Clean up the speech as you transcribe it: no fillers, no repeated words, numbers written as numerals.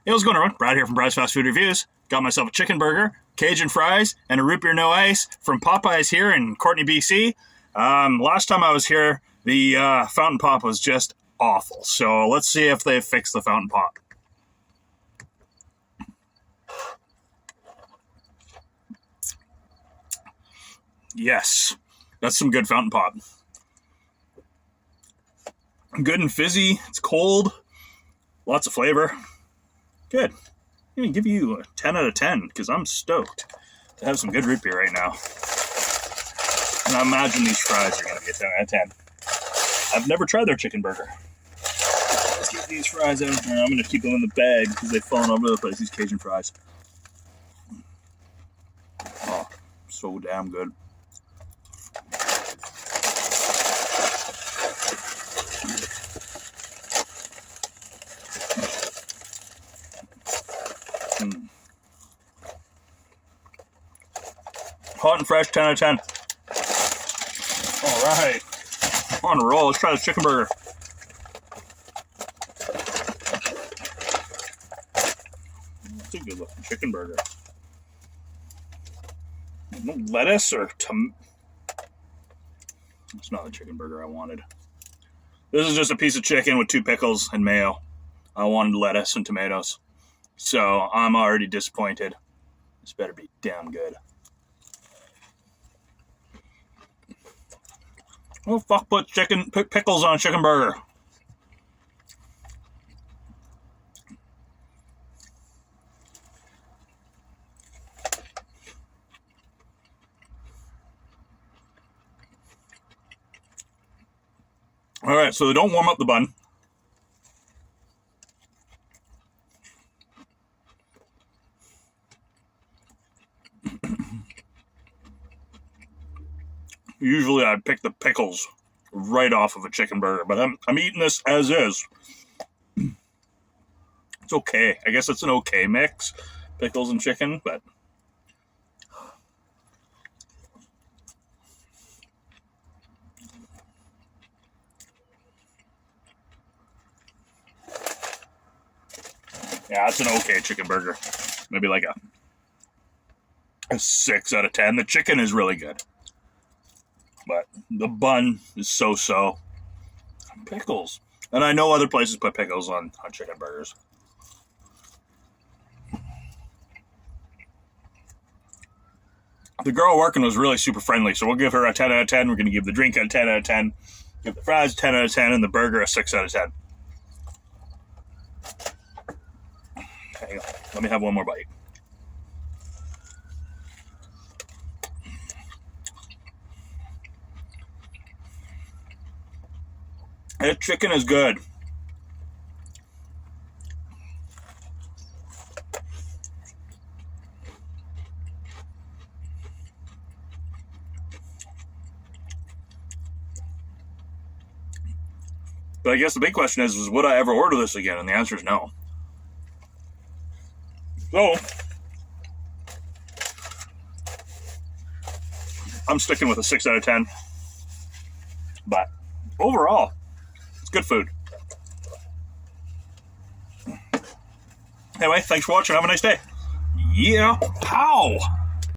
Hey, what's going on? Brad here from Brad's Fast Food Reviews. Got myself a chicken burger, Cajun fries, and a root beer no ice from Popeyes here in Courtenay, BC. Last time I was here, the fountain pop was just awful. So let's see if they fixed the fountain pop. Yes, that's some good fountain pop. Good and fizzy. It's cold. Lots of flavor. Good. I'm going to give you a 10 out of 10 because I'm stoked to have some good root beer right now. And I imagine these fries are going to be a 10 out of 10. I've never tried their chicken burger. Let's get these fries out. I'm going to keep them in the bag because they've fallen all over the place, these Cajun fries. Oh, so damn good. Hot and fresh, 10 out of 10. All right. On a roll. Let's try this chicken burger. It's a good looking chicken burger. No lettuce or It's not the chicken burger I wanted. This is just a piece of chicken with 2 pickles and mayo. I wanted lettuce and tomatoes. So I'm already disappointed. This better be damn good. Oh, fuck, put pickles on a chicken burger. All right, so they don't warm up the bun. Usually I'd pick the pickles right off of a chicken burger, but I'm eating this as is. It's okay. I guess it's an okay mix, pickles and chicken, but yeah, it's an okay chicken burger. Maybe like a 6 out of 10. The chicken is really good. But the bun is so-so. Pickles. And I know other places put pickles on chicken burgers. The girl working was really super friendly, so we'll give her a 10 out of 10. We're going to give the drink a 10 out of 10. Give the fries a 10 out of 10, and the burger a 6 out of 10. Hang on. Let me have one more bite. That chicken is good. But I guess the big question is would I ever order this again? And the answer is no. So, I'm sticking with a 6 out of 10. But overall, it's good food. Anyway, thanks for watching. Have a nice day. Yeah. Pow!